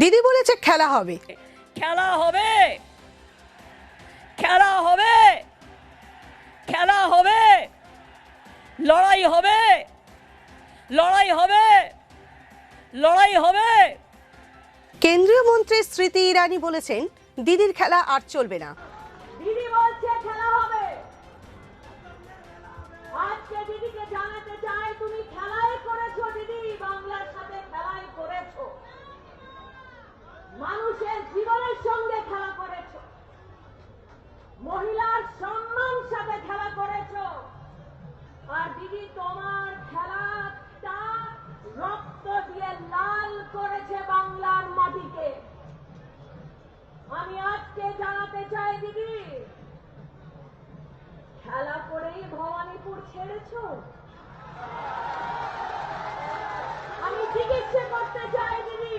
দিদি বলেছে খেলা হবে, খেলা হবে, খেলা হবে, খেলা হবে, লড়াই হবে, লড়াই হবে, লড়াই হবে। কেন্দ্রীয় মন্ত্রী স্মৃতি ইরানি বলেছেন দিদির খেলা আর চলবে না। দিদি বলছে খেলা হবে। আজকে দিদিকে জানাতে চাই তুমি খেলাই করেছো দিদি, বাংলার সাথে খেলাই করেছো, মানুষের জীবনের সঙ্গে খেলা করেছো, মহিলার সম্মান সাথে খেলা করেছো। আর দিদি তোমার খেলাটা রক্ত দিয়ে লাল করেছে বাংলার মাটিকে। আমি আজকে জানাতে চাই দিদি, খেলা করেই ভবানীপুর ছেড়েছো। আমি চিকিৎসা করতে চাই দিদি,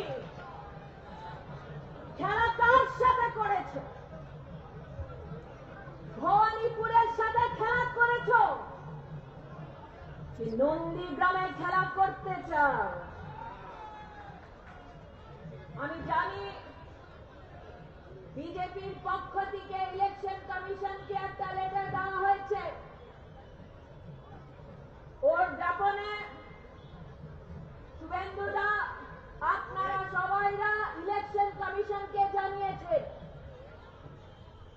খেলা কার সাথে করেছো? ভবানীপুরের সাথে খেলা করেছো, নন্দীগ্রামে খেলা করতে চাও। আমি জানি বিজেপির পক্ষ থেকে ইলেকশন কমিশনকে একটা লেটার দেওয়া হয়েছে। ওর জ্ঞাপনে শুভেন্দুদা আপনারা সবাইরা ইলেকশন কমিশনকে জানিয়েছে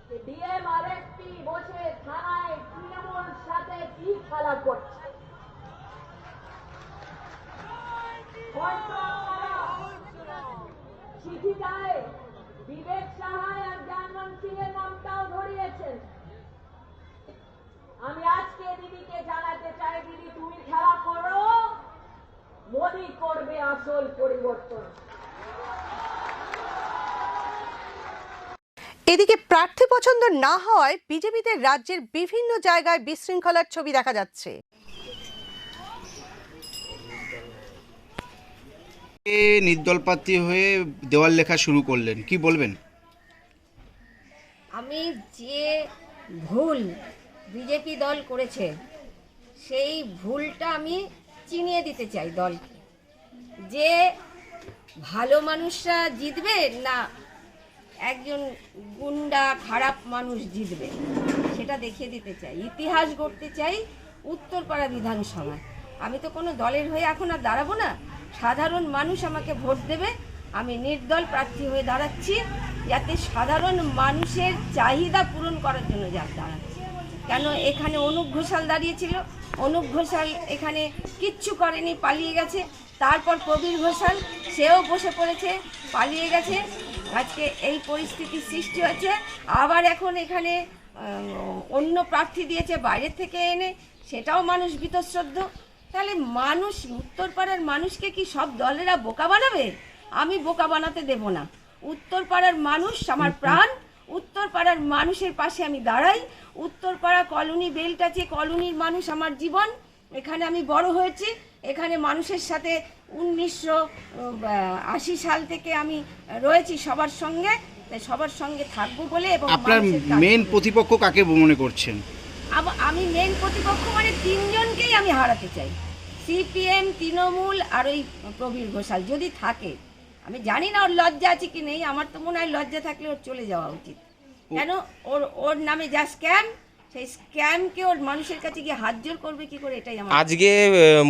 যে ডিএম আর এসপি বসে থানায় তৃণমূল সাথে কি খেলা করছে। চিঠিটায় বিবেক সাহায় আর জানমোহন সিং এর নামটাও ধরিয়েছেন। আমি আজকে দিদিকে জানাতে চাই দিদি তুমি খেলা করো, মোদি করবে আসল পরিবর্তন। এদিকে প্রার্থী পছন্দ না হওয়ায় বিজেপিতে রাজ্যের বিভিন্ন জায়গায় বিশৃঙ্খলার ছবি দেখা যাচ্ছে। নির্দল প্রার্থী হয়ে দেওয়াল লেখা শুরু করলেন, কি বলবেন? আমি যে ভুল বিজেপি দল করেছে সেই ভুলটা আমি চিনিয়ে দিতে চাই দলকে, যে ভালো মানুষরা জিতবে না একজন গুন্ডা খারাপ মানুষ জিতবে সেটা দেখিয়ে দিতে চাই। ইতিহাস গড়তে চাই উত্তরপাড়া বিধানসভায়। আমি তো কোনো দলের হয়ে এখন আর দাঁড়াবো না, সাধারণ মানুষ আমাকে ভোট দেবে। আমি নির্দল প্রার্থী হয়ে দাঁড়াচ্ছি যাতে সাধারণ মানুষের চাহিদা পূরণ করার জন্য দাঁড়াচ্ছি। কেন এখানে অনুপ ঘোষাল দাঁড়িয়েছিল, অনুপ ঘোষাল এখানে কিচ্ছু করেনি, পালিয়ে গেছে। তারপর প্রবীর ঘোষাল, সেও বসে পড়েছে, পালিয়ে গেছে। আজকে এই পরিস্থিতির সৃষ্টি হচ্ছে। আবার এখন এখানে অন্য প্রার্থী দিয়েছে বাইরের থেকে এনে, সেটাও মানুষ বীতশ্রদ্ধ। তাহলে মানুষ, উত্তরপাড়ার মানুষকে কি সব দলেরা বোকা বানাবে? আমি বোকা বানাতে দেব না। উত্তরপাড়ার মানুষ আমার প্রাণ, উত্তরপাড়ার মানুষের পাশে আমি দাঁড়াই। উত্তরপাড়া কলোনি বেল্ট আছে, কলোনির মানুষ আমার জীবন। এখানে আমি বড় হয়েছি, এখানে মানুষের সাথে 1980 সাল থেকে আমি রয়েছি সবার সঙ্গে, সবার সঙ্গে থাকবো বলে। এবং আপনার মেন প্রতিপক্ষ কাকে মনে করছেন? আমি মেন প্রতিপক্ষ মানে তিনজনকেই আমি হারাতে চাই, সিপিএম, তৃণমূল আর ওই প্রবীর ঘোষাল যদি থাকে। আমি জানি না ওর লজ্জা আছে কি নেই, আমার তো মনে হয় লজ্জা থাকলে ওর চলে যাওয়া উচিত। কেন ওর নামে যা স্ক্যাম, সেই স্ক্যামকে ওর মানুষের কাছে গিয়ে হাত জোর করবে কি করে, এটাই আমার। আজকে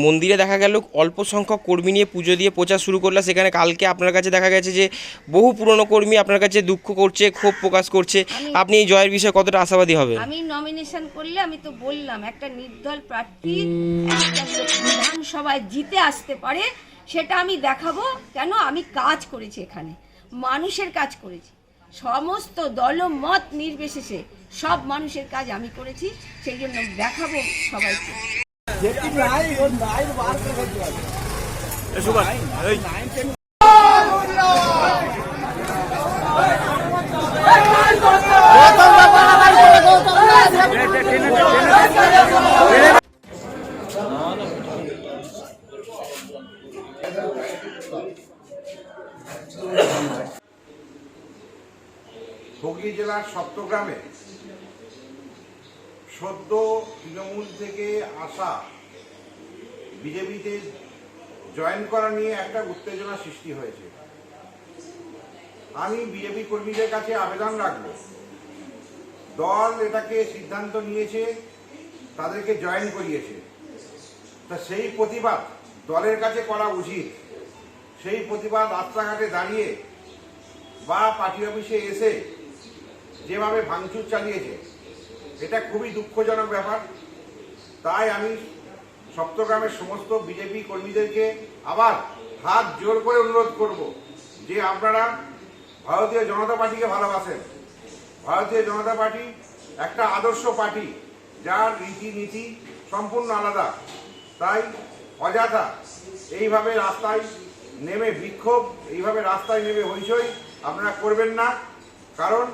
মন্দিরে দেখা গেল অল্প সংখ্যক কর্মী নিয়ে পুজো দিয়ে প্রচার শুরু করলো, সেখানে কালকে আপনার কাছে দেখা গেছে যে বহু পুরনো কর্মী আপনার কাছে দুঃখ করছে, ক্ষোভ প্রকাশ করছে। আপনি এই জয়ের বিষয়ে কতটা আশাবাদী হবে? আমি নমিনেশন করলে, আমি তো বললাম, একটা নির্দল প্রার্থী বিধানসভায় জিতে আসতে পারে সেটা আমি দেখাবো। কেন আমি কাজ করেছি, এখানে মানুষের কাজ করেছি, সমস্ত দলমত নির্বিশেষে সব মানুষের কাজ আমি করেছি, সেই জন্য দেখাবো সবাইকে। হুগলি জেলার সপ্তগ্রামে সদ্য তৃণমূল থেকে আসা বিজেপিতে জয়েন করা নিয়ে একটা উত্তেজনা সৃষ্টি হয়েছে। আমি বিজেপি কর্মীদের কাছে আবেদন রাখব, দল এটাকে সিদ্ধান্ত নিয়েছে, তাদেরকে জয়েন করিয়েছে, তা সেই প্রতিবাদ দলের কাছে করা উচিত। সেই প্রতিবাদ রাস্তাঘাটে দাঁড়িয়ে বা পার্টি অফিসে এসে যেভাবে ভাঙচুর চালিয়েছে, এটা খুবই দুঃখজনক ব্যাপার। তাই আমি সপ্তগ্রামের সমস্ত বিজেপি কর্মীদেরকে আবার হাত জোর করে অনুরোধ করব যে আপনারা ভারতীয় জনতা পার্টিকে ভালোবাসেন। ভারতীয় জনতা পার্টি একটা আদর্শ পার্টি, যার রীতিনীতি সম্পূর্ণ আলাদা। তাই অযথা এইভাবে রাস্তায় নেমে বিক্ষোভ, এইভাবে রাস্তায় নেমে হইচই আপনারা করবেন না। কারণ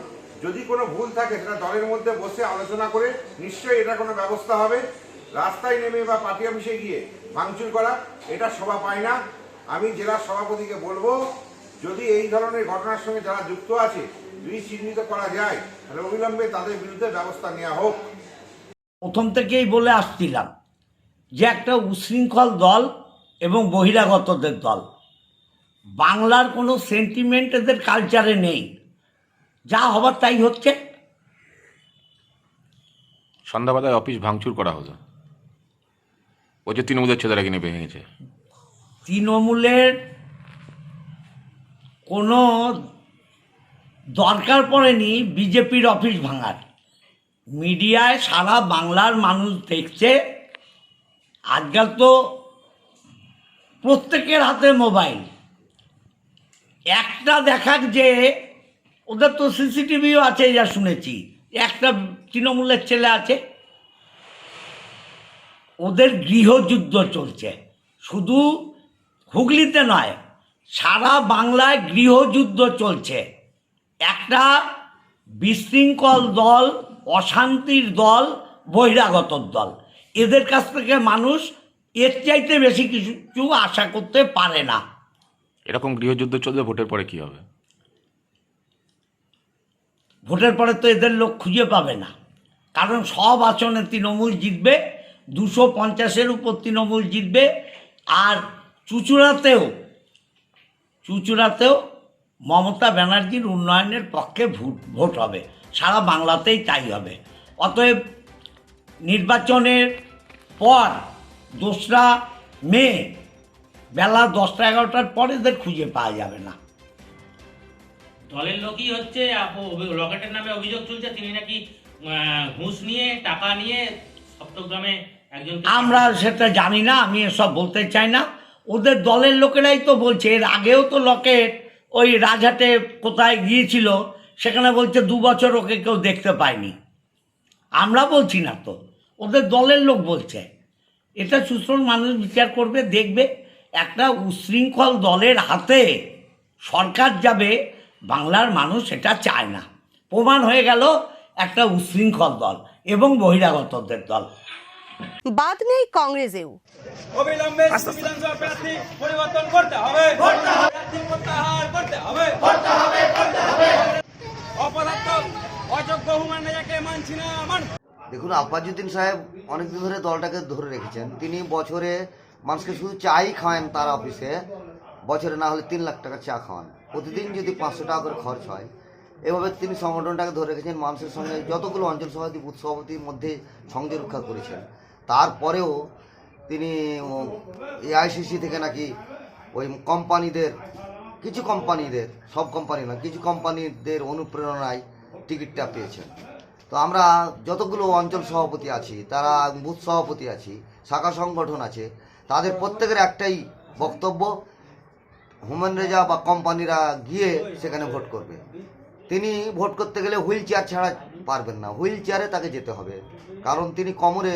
যদি কোনো ভুল থাকে সেটা দলের মধ্যে বসে আলোচনা করে নিশ্চয়ই এটা কোনো ব্যবস্থা হবে। রাস্তায় নেমে বা পার্টি অফিসে গিয়ে ভাঙচুর করা এটা শোভা পায় না। আমি জেলার সভাপতিকে বলবো, যদি এই ধরনের ঘটনার সঙ্গে যারা যুক্ত আছে যদি চিহ্নিত করা যায় তাহলে অবিলম্বে তাদের বিরুদ্ধে ব্যবস্থা নেওয়া হোক। প্রথম থেকেই বলে আসছিলাম যে একটা উশৃঙ্খল দল এবং বহিরাগতদের দল। বাংলার কোনো সেন্টিমেন্ট এদের কালচারে নেই, যা হবার তাই হচ্ছে। সন্ধ্যাবেলায় অফিস ভাঙচুর করা হতো, ওই যে তৃণমূলের ছেলেরা কিনে ভেঙেছে। তৃণমূলের কোনো দরকার পড়েনি বিজেপির অফিস ভাঙার। মিডিয়ায় সারা বাংলার মানুষ দেখছে। আজকাল তো প্রত্যেকের হাতে মোবাইল। একটা দেখাক যে ওদের তো সিসিটিভিও আছে, যা শুনেছি, একটা তৃণমূলের ছেলে আছে, ওদের গৃহযুদ্ধ চলছে। শুধু হুগলিতে নয়, সারা বাংলায় গৃহযুদ্ধ চলছে। একটা বিশৃঙ্খল দল, অশান্তির দল, বহিরাগতর দল। এদের কাছ থেকে মানুষ এর চাইতে বেশি কিছু আশা করতে পারে না। এরকম গৃহযুদ্ধ চলবে, ভোটের পরে কি হবে? ভোটের পরে তো এদের লোক খুঁজে পাবে না, কারণ সব আসনে তৃণমূল জিতবে, 250-এর উপর তৃণমূল জিতবে। আর চুঁচুড়াতেও মমতা ব্যানার্জির উন্নয়নের পক্ষে ভোট হবে। সারা বাংলাতেই তাই হবে। অতএব নির্বাচনের পর 2রা মে বেলা 10টা-11টার পর এদের খুঁজে পাওয়া যাবে না। দলের লোকই হচ্ছে রকেটের নামে অভিযোগ চলছে, তিনি নাকি ঘুষ নিয়ে টাকা নিয়ে সপ্তগ্রামে একজন। আমরা সেটা জানি না, আমি এসব বলতে চাই না। ওদের দলের লোকেরাই তো বলছে। এর আগেও তো লকেট ওই রাজহাটে কোথায় গিয়েছিল, সেখানে বলছে 2 বছর ওকে কেউ দেখতে পায়নি। আমরা বলছি না তো, ওদের দলের লোক বলছে। এটা সুস্থ মানুষ বিচার করবে, দেখবে। একটা উশৃঙ্খল দলের হাতে সরকার যাবে, বাংলার মানুষ সেটা চায় না। প্রমাণ হয়ে গেল একটা উশৃঙ্খল দল এবং বহিরাগতদের দল। বাদ নেই কংগ্রেসেও। অবিলম্বে বিধানসভা প্রার্থী পরিবর্তন করতে হবে, প্রার্থী প্রত্যাহার করতে হবে। অপদার্থ অযোগ্য হুমান রাজাকে মানছি না। দেখুন, আব্বাসুদ্দিন সাহেব অনেকদিন ধরে দলটাকে ধরে রেখেছেন। তিনি বছরে মানুষকে শুধু চাই খাওয়ান, তার অফিসে বছরে না হলে 3 লাখ টাকা চা খাওয়ান। প্রতিদিন যদি 500 টাকা করে খরচ হয়, এভাবে তিনি সংগঠনটাকে ধরে রেখেছেন। মানুষের সঙ্গে যতগুলো অঞ্চল সভাপতি, বুথ সভাপতির মধ্যে সংযোগ রক্ষা করেছেন। তারপরেও তিনি এআইসিসি থেকে নাকি ওই কোম্পানিদের, কিছু কোম্পানিদের, সব কোম্পানি না, কিছু কোম্পানিদের অনুপ্রেরণায় টিকিটটা পেয়েছেন। তো আমরা যতগুলো অঞ্চল সভাপতি আছি, তারা বুথ সভাপতি আছি, শাখা সংগঠন আছে, তাদের প্রত্যেকের একটাই বক্তব্য, হুমান রেজা বা কোম্পানিরা গিয়ে সেখানে ভোট করবে। তিনি ভোট করতে গেলে হুইল চেয়ার ছাড়া পারবেন না, হুইল চেয়ারে তাকে যেতে হবে। কারণ তিনি কোমরে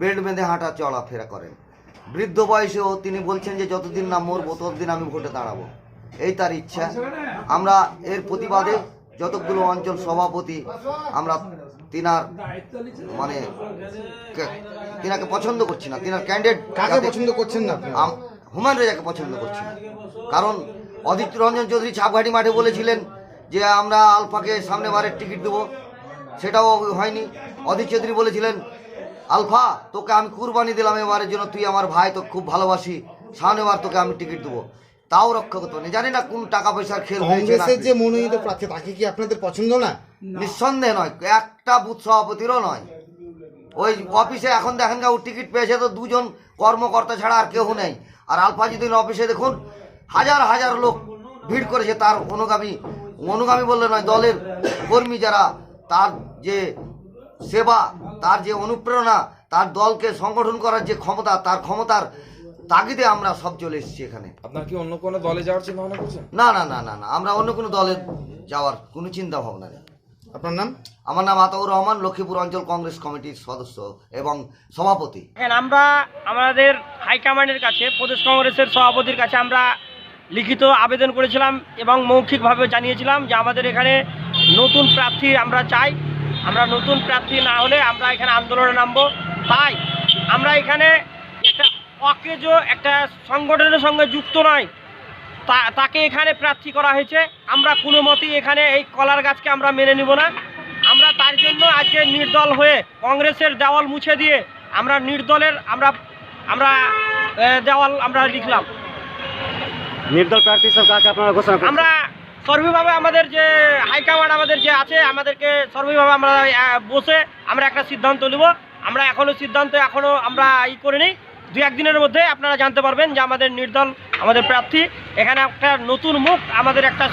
বেল্ট বেঁধে হাঁটা চলাফেরা করেন। বৃদ্ধ বয়সেও তিনি বলছেন যে যতদিন না মরবো ততদিন আমি ভোটে দাঁড়াবো, এই তার ইচ্ছা। আমরা এর প্রতিবাদে যতগুলো অঞ্চল সভাপতি, আমরা তিনার মানে তিনাকে পছন্দ করছি না। তিনার ক্যান্ডিডেট পছন্দ করছেন না, হুমান রেজাকে পছন্দ করছি না। কারণ অদিত্য রঞ্জন চৌধুরী ছাপঘাটি মাঠে বলেছিলেন যে আমরা আলফাকে সামনে বারের টিকিট দেবো, সেটাও হয়নি। অদিত চৌধুরী বলেছিলেন আলফা তোকে আমি কুরবানি দিলাম এবারের জন্য, তুই আমার ভাই, তো খুব ভালোবাসি, সামনেবার তোকে আমি টিকিট দেবো। তাও রক্ষা করতে পারেনি। জানি না কোন টাকা পয়সার খেল হয়েছে। কংগ্রেসের যে মনোনীত প্রার্থী তাকে কি আপনাদের পছন্দ না? নিঃসন্দেহে নয়, একটা বুথ সভাপতিরও নয়। ওই অফিসে এখন দেখেন ও টিকিট পেয়েছে তো 2 জন কর্মকর্তা ছাড়া আর কেউ নেই। আর আলফাজুদ্দিন অফিসে দেখুন হাজার হাজার লোক ভিড় করেছে তার অনুগামী বললে নয়, দলের কর্মী যারা, তার যে সেবা, তার যে অনুপ্রেরণা, তার দলকে সংগঠন করার যে ক্ষমতা, তার ক্ষমতার তাগিদে আমরা সব চলে এসেছি এখানে। আপনার কি অন্য কোনো দলে যাওয়ার চিন্তা ভাবনা করছেন? না না না না না, আমরা অন্য কোনো দলে যাওয়ার কোনো চিন্তা ভাবনা নেই। আপনার নাম? আমার নাম আতাউর রহমান, লক্ষ্মীপুর অঞ্চল কংগ্রেস কমিটির সদস্য এবং সভাপতি। আমরা আমাদের হাইকমান্ডের কাছে, প্রদেশ কংগ্রেসের সভাপতির কাছে আমরা লিখিত আবেদন করেছিলাম এবং মৌখিকভাবে জানিয়েছিলাম যে আমাদের এখানে নতুন প্রার্থী আমরা চাই। আমরা নতুন প্রার্থী না হলে আমরা এখানে আন্দোলনে নামবো। তাই আমরা এখানে একটা অকেজ একটা সংগঠনের সঙ্গে যুক্ত নয়, তাকে এখানে প্রার্থী করা হয়েছে। আমরা কোনো মতেই এখানে এই কলার গাছকে আমরা মেনে নিব না। আমরা তার জন্য আজকে নির্দল হয়ে কংগ্রেসের দেওয়াল মুছে দিয়ে আমরা নির্দলের আমরা দেওয়াল আমরা লিখলাম। নির্দল প্রার্থী হিসেবে কাকে আপনারা ঘোষণা করেছেন? আমরা সর্বভাবে আমাদের যে হাইকমান্ড আমাদের যে আছে, আমাদেরকে সর্বভাবে আমরা বসে আমরা একটা সিদ্ধান্ত নেব। আমরা সিদ্ধান্ত এখনো আমরা করিনি। 2-1 দিনের মধ্যে আপনারা জানতে পারবেন যে আমাদের নির্দল আমাদের প্রার্থী। এখানে একটা নতুন মুখ, আমাদের একটা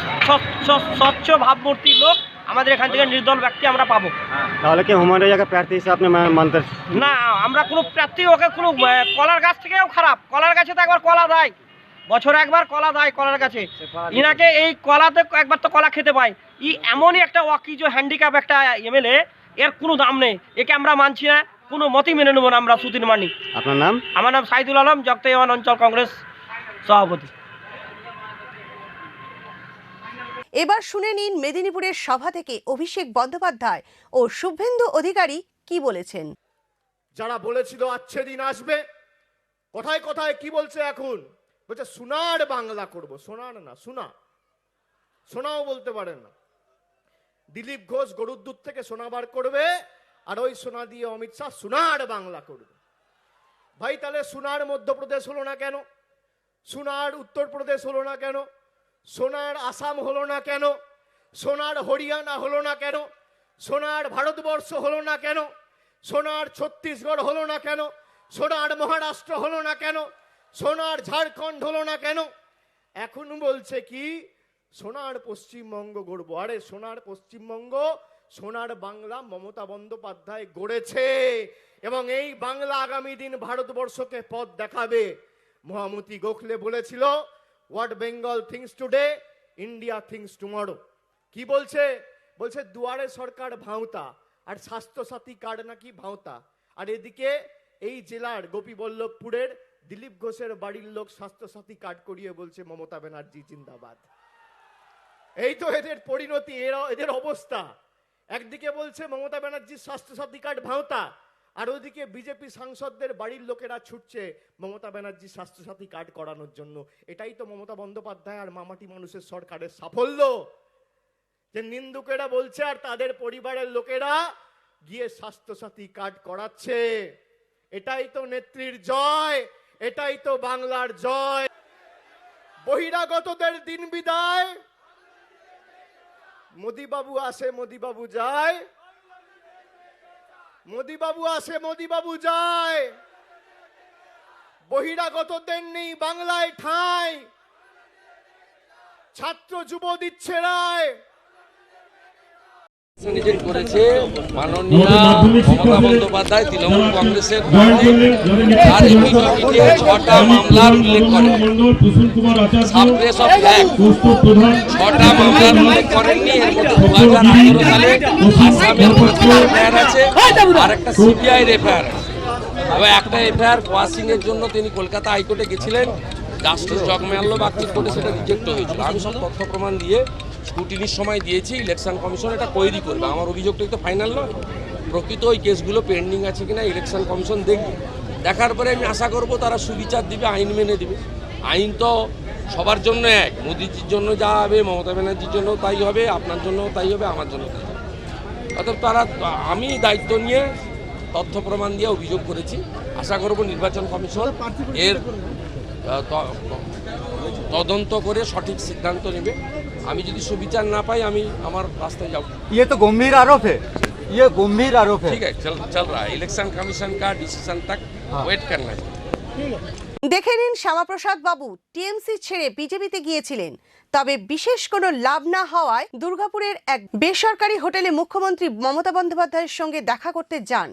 স্বচ্ছ ভাবমূর্তি লোক আমাদের এখান থেকে নির্দল ব্যক্তি আমরা পাবো। তাহলে কি হুমায়ুন রেজাকে প্রার্থী হিসেবে আপনি মানতে? না, আমরা কোনো প্রার্থী ওকে কোনো কলার গাছ থেকেও খারাপ। কলার গাছে তো একবার কলা দেয়, বছরে একবার কলা দেয় কলার গাছে। ইনাকে এই কলাতে একবার তো কলা খেতে পায়। এমনই একটা অকিজ হ্যান্ডিক্যাপ একটা এমএলএ, এর কোনো দাম নেই। একে আমরা মানছি না, কোনো মতেই মেনে নেব না আমরা, সুদিন মানি। আপনার নাম? আমার নাম সাইদুল আলম, জগতাইমান অঞ্চল কংগ্রেস সভাপতি। এবার শুনে নিন মেদিনীপুরের সভা থেকে অভিষেক বন্দ্যোপাধ্যায় ও শুভেন্দু অধিকারী কি বলেছেন। যারা বলেছিল আচ্ছে দিন আসবে, কোথায় কোথায় কি বলছে এখন? বলছে সোনার বাংলা করব। সোনার না, সোনাও বলতে পারেন না। দিলীপ ঘোষ গরুর দুধ থেকে সোনা বার করবে, আর ওই সোনা দিয়ে অমিত শাহ সোনার বাংলা করবে। ভাই, তাহলে সোনার মধ্যপ্রদেশ হলো না কেন? সোনার উত্তরপ্রদেশ হলো না কেন? সোনার আসাম হলো না কেন? সোনার হরিয়ানা হলো না কেন? সোনার ভারতবর্ষ হলো না কেন? সোনার ছত্তিশগড় হলো না কেন? সোনার মহারাষ্ট্র হলো না কেন? সোনার ঝাড়খণ্ড হলো না কেন? এখন বলছে কি সোনার পশ্চিমবঙ্গ গড়ব। আরে সোনার পশ্চিমবঙ্গ, সোনার বাংলা মমতা বন্দ্যোপাধ্যায় গড়েছে, এবং এই বাংলা আগামী দিন ভারতবর্ষকে পথ দেখাবে। মহামতি গোখলে বলেছিল, what Bengal things today, India things tomorrow. কি বলছে? বলছে দুয়ারে সরকার ভাঁওতা, আর স্বাস্থ্যসাথী কার্ড নাকি ভাঁওতা। আর এদিকে এই জেলার গোপীবল্লভপুরের দিলীপ ঘোষের বাড়ির লোক স্বাস্থ্যসাথী কার্ড করিয়ে বলছে মমতা ব্যানার্জি জিন্দাবাদ। এই তো এদের পরিণতি, এদের অবস্থা। একদিকে বলছে মমতা ব্যানার্জির স্বাস্থ্যসাথী কার্ড ভাঁওতা, আর ওইদিকে বিজেপি সাংসদদের বাড়ির লোকেরা ছুটছে মমতা ব্যানার্জির স্বাস্থ্যসাথী কার্ড করানোর জন্য। এটাই তো মমতা বন্দ্যোপাধ্যায় আর মামাটি মানুষের সরকারের সাফল্য, যে নিন্দুকেরা বলছে আর তাদের পরিবারের লোকেরা গিয়ে স্বাস্থ্যসাথী কার্ড করাচ্ছে। এটাই তো নেত্রীর জয়, এটাই তো বাংলার জয়। বহিরাগতদের দিন বিদায়, মোদিবাবু আসে মোদিবাবু যায়, মোদিবাবু আসে মোদিবাবু যায়। বহিরাগতদের নেই বাংলায় ঠাঁই, ছাত্র যুব দিচ্ছে রায়। করেছে মাননীয় মমতা বন্দ্যোপাধ্যায় তৃণমূল কংগ্রেসের, আর এই কমিটিতে 6টা মামলার উল্লেখ করে। 6টা মামলার উল্লেখ করেননি। এর মধ্যে 2018 সালে আসামের এফআইআর আছে, আর একটা সিবিআই এফআইআর আছে। তবে একটা এফআইআর ওয়াশিং এর জন্য তিনি কলকাতা হাইকোর্টে গেছিলেন, জাস্টিস জগমেয়াল্য বাগচির কোর্টে সেটা রিজেক্ট হয়েছিল। আমি সব তথ্য প্রমাণ দিয়ে স্কুটিনির সময় দিয়েছি, ইলেকশন কমিশন এটা কোয়েরি করবে। আমার অভিযোগটাই তো ফাইনাল নয়, প্রকৃত ওই কেসগুলো পেন্ডিং আছে কিনা ইলেকশন কমিশন দেখবে। দেখার পরে আমি আশা করব তারা সুবিচার দিবে, আইন মেনে দিবে। আইন তো সবার জন্য এক, মোদিজির জন্য যা হবে, মমতা ব্যানার্জির জন্য তাই হবে, আপনার জন্য তাই হবে, আমার জন্য তাই হবে। অর্থাৎ আমি দায়িত্ব নিয়ে তথ্য প্রমাণ দিয়ে অভিযোগ করেছি। আশা করব নির্বাচন কমিশন এর তদন্ত করে সঠিক সিদ্ধান্ত নেবে। আমি যদি সুবিচার না পাই আমি আমার রাস্তায় যাব। ये तो गंभीर आरोप है, ये गंभीर आरोप है। ठीक है, चल रहा है। इलेक्शन कमीशन का डिसीजन तक वेट करना है। দেখে নিন, শ্যামাপ্রসাদ বাবু টিএমসি ছেড়ে বিজেপিতে গিয়েছিলেন, তবে বিশেষ কোনো লাভ না হওয়ায় দুর্গাপুরের এক বেসরকারি হোটেলে মুখ্যমন্ত্রী মমতা বন্দ্যোপাধ্যায়ের সঙ্গে দেখা করতে যান।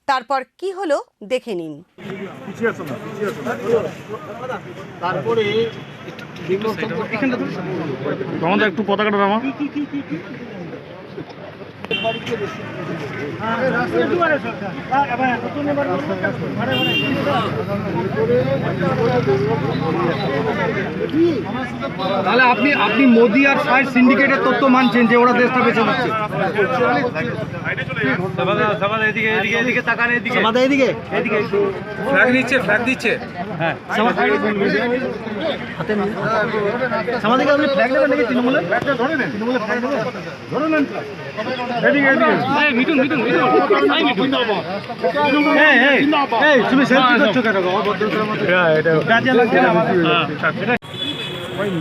তারপর কি হলো দেখে নিন। তারপরে একটু পতাকাটা নামা। তাহলে আপনি মোদি আর ফায়ার সিন্ডিকেটের তত্ত্ব মানছেন যে ওরা দেশটা বেঁচে নিচ্ছে? এদিকে তাকান, এদিকে ফ্ল্যাগ দিচ্ছে। হ্যাঁ, সমাধিকে আপনি ফ্ল্যাগ নেবেন নাকি? তৃণমূলের ধরে নেন, তৃণমূলের ফ্ল্যাগ নেবেন, ধরে নেন। মিঠুন তুমি সেলফি করছো কেন?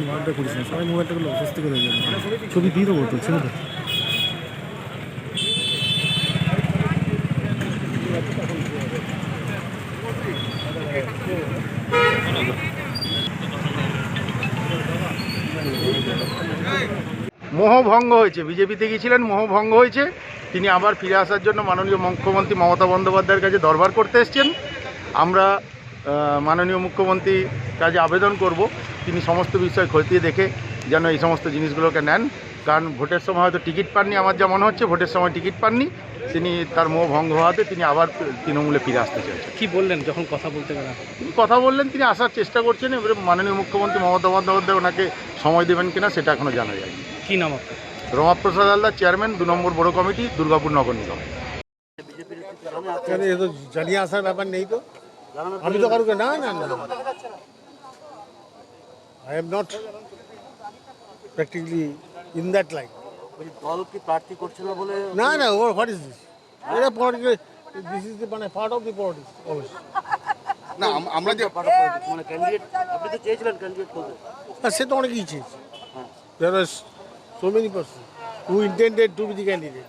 মোবাইলটা করিস না, সবাই মোবাইলটা করলে অসুস্থ করে যাবে। ছবি দিয়ে দেবো তো, ছেড়ে দে। মোহভঙ্গ হয়েছে, বিজেপিতে গিয়েছিলেন, মোহভঙ্গ হয়েছে। তিনি আবার ফিরে আসার জন্য মাননীয় মুখ্যমন্ত্রী মমতা বন্দ্যোপাধ্যায়ের কাছে দরবার করতে এসছেন। আমরা মাননীয় মুখ্যমন্ত্রীর কাছে আবেদন করব তিনি সমস্ত বিষয় খতিয়ে দেখে যেন এই সমস্ত জিনিসগুলোকে নেন। কারণ ভোটের সময় হয়তো টিকিট পাননি, আমার যা মনে হচ্ছে ভোটের সময় টিকিট পাননি, তিনি তার মোহ ভঙ্গ হওয়াতে তিনি আবার তৃণমূলে ফিরে আসতে চাইছেন। কি বললেন যখন কথা বলতে গেলেন? তিনি কথা বললেন, তিনি আসার চেষ্টা করছেন। এবারে মাননীয় মুখ্যমন্ত্রী মমতা বন্দ্যোপাধ্যায় ওনাকে সময় দেবেন কিনা সেটা এখনও জানা যায়নি। কি নাম আপনার? রমাপ্রসাদ হালদার, চেয়ারম্যান 2 নম্বর বড় কমিটি, দুর্গাপুর নগর নিগম। জানিয়ে আসার ব্যাপার নেই তো, আমি তো কারুকে না I am not practically in that line. দল কি প্রার্থী করছে না বলে? না হোয়াট ইজ দিস? এটা পলিটিক্যাল, দিস ইজ মানে part of the politics always. না আমরা যে মানে ক্যান্ডিডেট আপনি তো চেয়েছিলেন ক্যান্ডিডেট করতে, সে তো অনেকেই চেয়েছে। There are so many person who intended to be the candidate.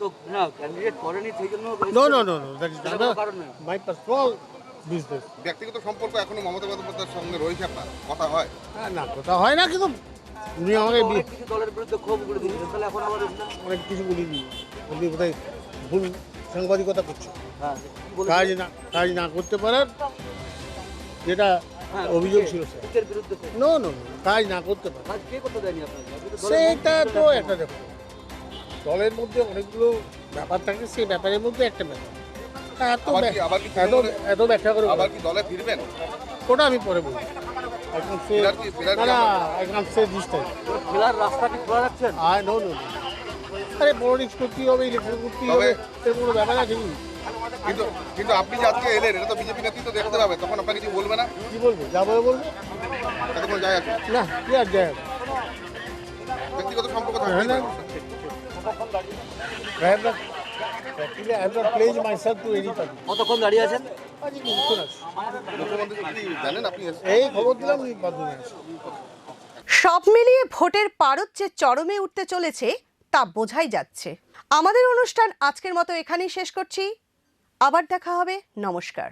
তো না ক্যান্ডিডেট করেনি সেই জন্য no that is not my personal business. ব্যক্তিগত সম্পর্ক এখনো মমতা বন্দ্যোপাধ্যায়ের সঙ্গে রয়েছে, আপনার কথা হয়? না কথা হয় না, কিন্তু উনি আমাকে কিছু দলের বিরুদ্ধে ক্ষোভ করে দিয়েছেন, তাহলে এখন আবার অনেক কিছু বলিনি, বলি বোধহয় ভুল সাংবাদিকতা করছে। কাজ না করতে পারার যেটা অভিযোগ ছিল স্যার, নো কাজ না করতে পারে সেটা তো একটা দেখো, দলের মধ্যে অনেকগুলো ব্যাপার থাকে, সেই ব্যাপারের মধ্যে একটা ব্যাপার। এত ব্যাখ্যা করে আবার কি দলে ফিরবেন? ওটা আমি পরে বলবো। রাস্তা কি খোলা রাখছেন? নো আরে পলিটিক্স করতেই হবে, ইলেকশন করতেই হবে, এর কোনো ব্যাপার আছে কি? কিন্তু আপনি যে আজকে এলেন, এটা তো বিজেপি নেতৃত্ব দেখতে পাবে, তখন আপনাকে কিছু বলবে না? কি বলবো? যা বলবো তাতে কোনো যায় আসে না, কি আর যায়? ব্যক্তিগত সম্পর্ক কতক্ষণ দাঁড়িয়ে আছেন? জানেন আপনি? এই খবর দিলাম। সব মিলিয়ে ভোটের পারদ যে চরমে উঠতে চলেছে তা বোঝাই যাচ্ছে। আমাদের অনুষ্ঠান আজকের মতো এখানেই শেষ করছি। আবার দেখা হবে। নমস্কার।